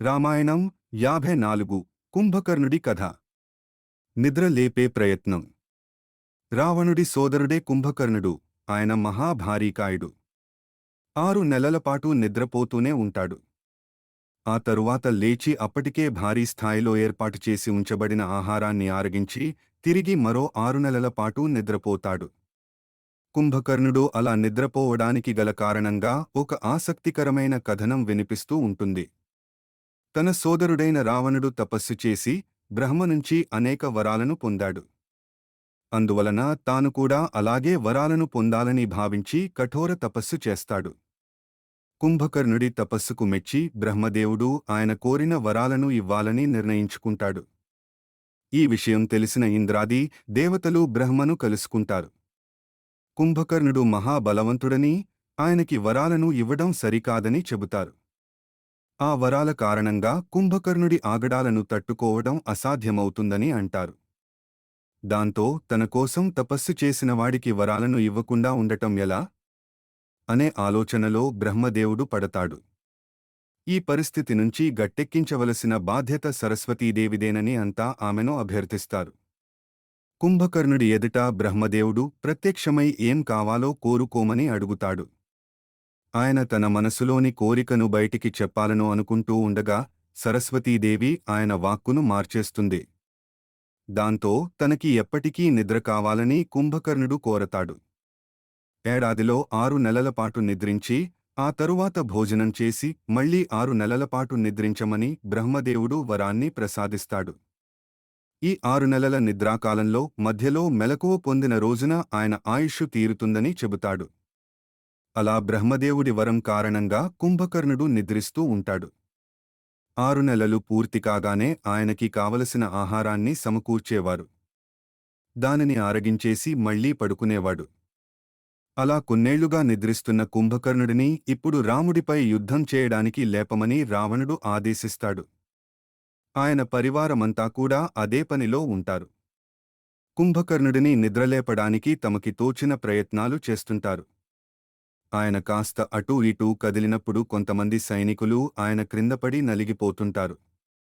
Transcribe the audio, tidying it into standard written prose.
రామాయణం 54 కుంభకర్ణుడి కథ. నిద్ర లేపే ప్రయత్నం. రావణుడి సోదరుడే కుంభకర్ణుడు. ఆయన మహాభారీకాయుడు. 6 నెలల పాటు నిద్రపోతూనే ఉంటాడు. ఆ తరువాత లేచి అప్పటికే భారీ స్థాయిలో ఏర్పాటు చేసి ఉంచబడిన ఆహారాన్ని ఆరగించి తిరిగి మరో 6 నెలల పాటు నిద్రపోతాడు. కుంభకర్ణుడు అలా నిద్రపోవడానికి గల కారణంగా ఒక ఆసక్తికరమైన కథనం వినిపిస్తూ ఉంటుంది. తన సోదరుడైన రావణుడు తపస్సు చేసి బ్రహ్మ నుంచి అనేక వరాలను పొందాడు. అందువలన తాను కూడా అలాగే వరాలను పొందాలని భావించి కఠోర తపస్సు చేస్తాడు. కుంభకర్ణుడి తపస్సుకు మెచ్చి బ్రహ్మదేవుడు ఆయన కోరిన వరాలను ఇవ్వాలని నిర్ణయించుకుంటాడు. ఈ విషయం తెలిసిన ఇంద్రాది దేవతలు బ్రహ్మను కలుసుకుంటారు. కుంభకర్ణుడు మహాబలవంతుడని, ఆయనకి వరాలను ఇవ్వడం సరికాదని చెబుతారు. ఆ వరాల కారణంగా కుంభకర్ణుడి ఆగడాలను తట్టుకోవడం అసాధ్యమవుతుందని అంటారు. దాంతో తన కోసం తపస్సు చేసినవాడికి వరాలను ఇవ్వకుండా ఉండటం ఎలా అనే ఆలోచనలో బ్రహ్మదేవుడు పడతాడు. ఈ పరిస్థితి నుంచి గట్టెక్కించవలసిన బాధ్యత సరస్వతీదేవిదేనని అంతా ఆమెను అభ్యర్థిస్తారు. కుంభకర్ణుడి ఎదుట బ్రహ్మదేవుడు ప్రత్యక్షమై ఏం కావాలో కోరుకోమని అడుగుతాడు. ఆయన తన మనసులోని కోరికను బయటికి చెప్పాలను అనుకుంటూ ఉండగా సరస్వతీదేవి ఆయన వాక్కును మార్చేస్తుంది. దాంతో తనకి ఎప్పటికీ నిద్ర కావాలని కుంభకర్ణుడు కోరతాడు. ఏడాదిలో 6 నెలలపాటు నిద్రించి ఆ తరువాత భోజనం చేసి మళ్లీ 6 నెలలపాటు నిద్రించమని బ్రహ్మదేవుడు వరాన్ని ప్రసాదిస్తాడు. ఈ 6 నెలల నిద్రాకాలంలో మధ్యలో మెలకువ పొందిన రోజున ఆయన ఆయుష్షు తీరుతుందని చెబుతాడు. అలా బ్రహ్మదేవుడి వరం కారణంగా కుంభకర్ణుడు నిద్రిస్తూ ఉంటాడు. 6 నెలలు పూర్తి కాగానే ఆయనకి కావలసిన ఆహారాన్ని సమకూర్చేవారు. దానిని ఆరగించేసి మళ్లీ పడుకునేవాడు. అలా కొన్నేళ్లుగా నిద్రిస్తున్న కుంభకర్ణుడిని ఇప్పుడు రాముడిపై యుద్ధం చేయడానికి లేపమని రావణుడు ఆదేశిస్తాడు. ఆయన పరివారమంతా కూడా అదే పనిలో ఉంటారు. కుంభకర్ణుడిని నిద్రలేపడానికి తమకి తోచిన ప్రయత్నాలు చేస్తుంటారు. ఆయన కాస్త అటూ ఇటూ కదిలినప్పుడు కొంతమంది సైనికులు ఆయన క్రిందపడి నలిగిపోతుంటారు.